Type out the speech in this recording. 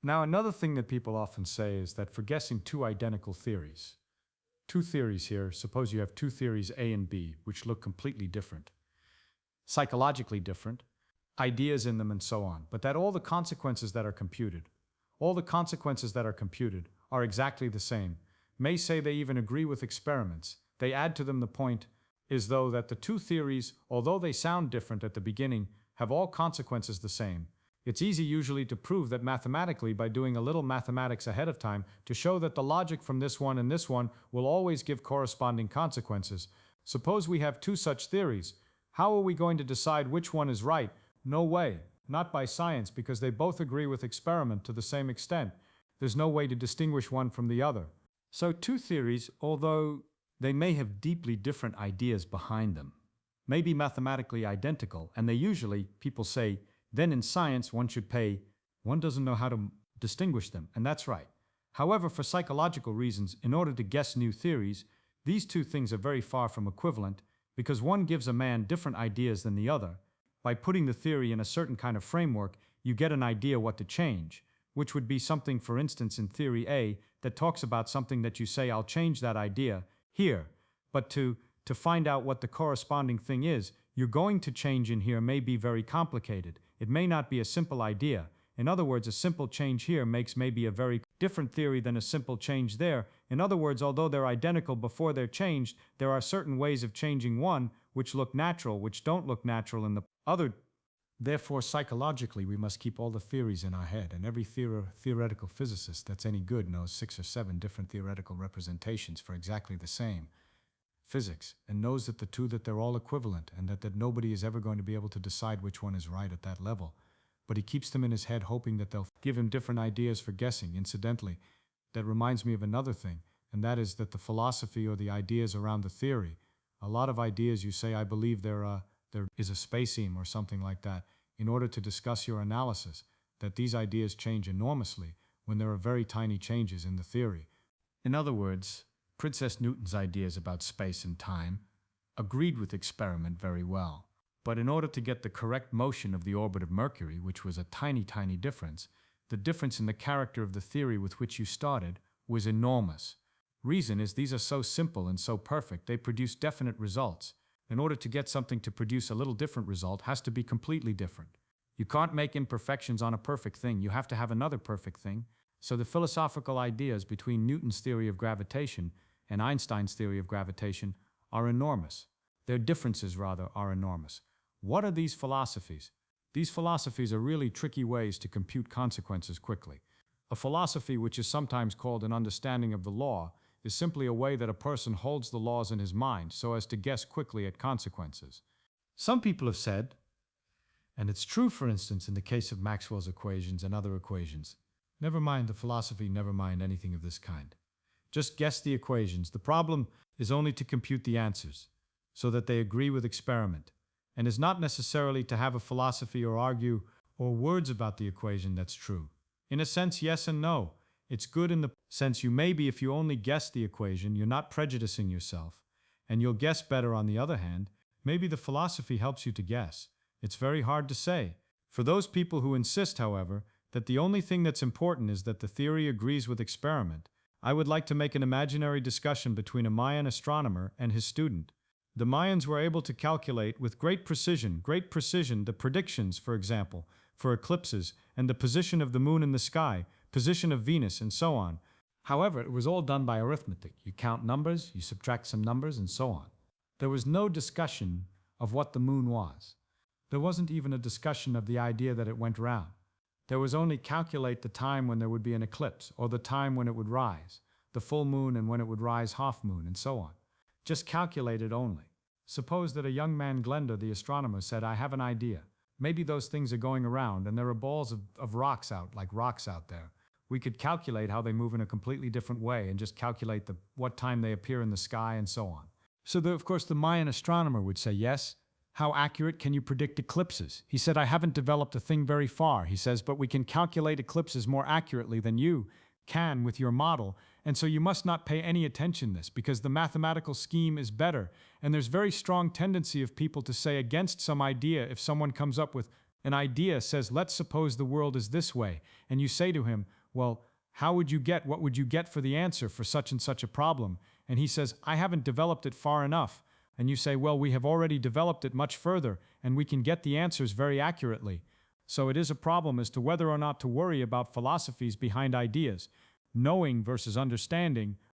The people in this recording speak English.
Now, another thing that people often say is that for guessing two identical theories, two theories here, suppose you have two theories A and B, which look completely different, psychologically different, ideas in them and so on, but that all the consequences that are computed, are exactly the same. May say they even agree with experiments. They add to them the point is though that the two theories, although they sound different at the beginning, have all consequences the same. It's easy usually to prove that mathematically by doing a little mathematics ahead of time to show that the logic from this one and this one will always give corresponding consequences. Suppose we have two such theories. How are we going to decide which one is right? No way. Not by science, because they both agree with experiment to the same extent. There's no way to distinguish one from the other. So two theories, although they may have deeply different ideas behind them, may be mathematically identical, and they usually, people say, then in science one doesn't know how to distinguish them, and that's right. However, for psychological reasons, in order to guess new theories, these two things are very far from equivalent, because one gives a man different ideas than the other. By putting the theory in a certain kind of framework, you get an idea what to change, which would be something, for instance, in theory A, that talks about something that you say, I'll change that idea here. But to find out what the corresponding thing is, you're going to change in here may be very complicated. It may not be a simple idea. In other words, a simple change here makes maybe a very different theory than a simple change there. In other words, although they're identical before they're changed, there are certain ways of changing one which look natural, which don't look natural in the other. Therefore, psychologically, we must keep all the theories in our head, and every theoretical physicist that's any good knows 6 or 7 different theoretical representations for exactly the same physics, and knows that they're all equivalent, and that nobody is ever going to be able to decide which one is right at that level. But he keeps them in his head, hoping that they'll give him different ideas for guessing. Incidentally, that reminds me of another thing, and that is that the philosophy or the ideas around the theory, a lot of ideas you say, I believe there is a spaceme or something like that, in order to discuss your analysis, that these ideas change enormously when there are very tiny changes in the theory. In other words, Princess Newton's ideas about space and time agreed with experiment very well. But in order to get the correct motion of the orbit of Mercury, which was a tiny, tiny difference, the difference in the character of the theory with which you started was enormous. Reason is these are so simple and so perfect, they produce definite results. In order to get something to produce a little different result has to be completely different. You can't make imperfections on a perfect thing, you have to have another perfect thing. So the philosophical ideas between Newton's theory of gravitation and Einstein's theory of gravitation are enormous. Their differences, rather, are enormous. What are these philosophies? These philosophies are really tricky ways to compute consequences quickly. A philosophy, which is sometimes called an understanding of the law, is simply a way that a person holds the laws in his mind so as to guess quickly at consequences. Some people have said, and it's true for instance in the case of Maxwell's equations and other equations, never mind the philosophy, never mind anything of this kind. Just guess the equations. The problem is only to compute the answers, so that they agree with experiment, and is not necessarily to have a philosophy or argue or words about the equation that's true. In a sense, yes and no. It's good in the sense you maybe if you only guess the equation, you're not prejudicing yourself, and you'll guess better on the other hand. Maybe the philosophy helps you to guess. It's very hard to say. For those people who insist, however, that the only thing that's important is that the theory agrees with experiment, I would like to make an imaginary discussion between a Mayan astronomer and his student. The Mayans were able to calculate with great precision the predictions, for example, for eclipses and the position of the moon in the sky, position of Venus, and so on. However, it was all done by arithmetic. You count numbers, you subtract some numbers, and so on. There was no discussion of what the moon was. There wasn't even a discussion of the idea that it went round. There was only calculate the time when there would be an eclipse, or the time when it would rise, the full moon and when it would rise half moon, and so on. Just calculate it only. Suppose that a young man, Glenda, the astronomer, said, I have an idea. Maybe those things are going around and there are balls of rocks out, like rocks out there. We could calculate how they move in a completely different way and just calculate what time they appear in the sky and so on. So of course the Mayan astronomer would say, yes, how accurate can you predict eclipses? He said, I haven't developed a thing very far, he says, but we can calculate eclipses more accurately than you can with your model, and so you must not pay any attention to this because the mathematical scheme is better, and there's very strong tendency of people to say against some idea if someone comes up with An idea says, let's suppose the world is this way, and you say to him, well, how would you get, what would you get for the answer for such and such a problem? And he says, I haven't developed it far enough. And you say, well, we have already developed it much further, and we can get the answers very accurately. So it is a problem as to whether or not to worry about philosophies behind ideas. Knowing versus understanding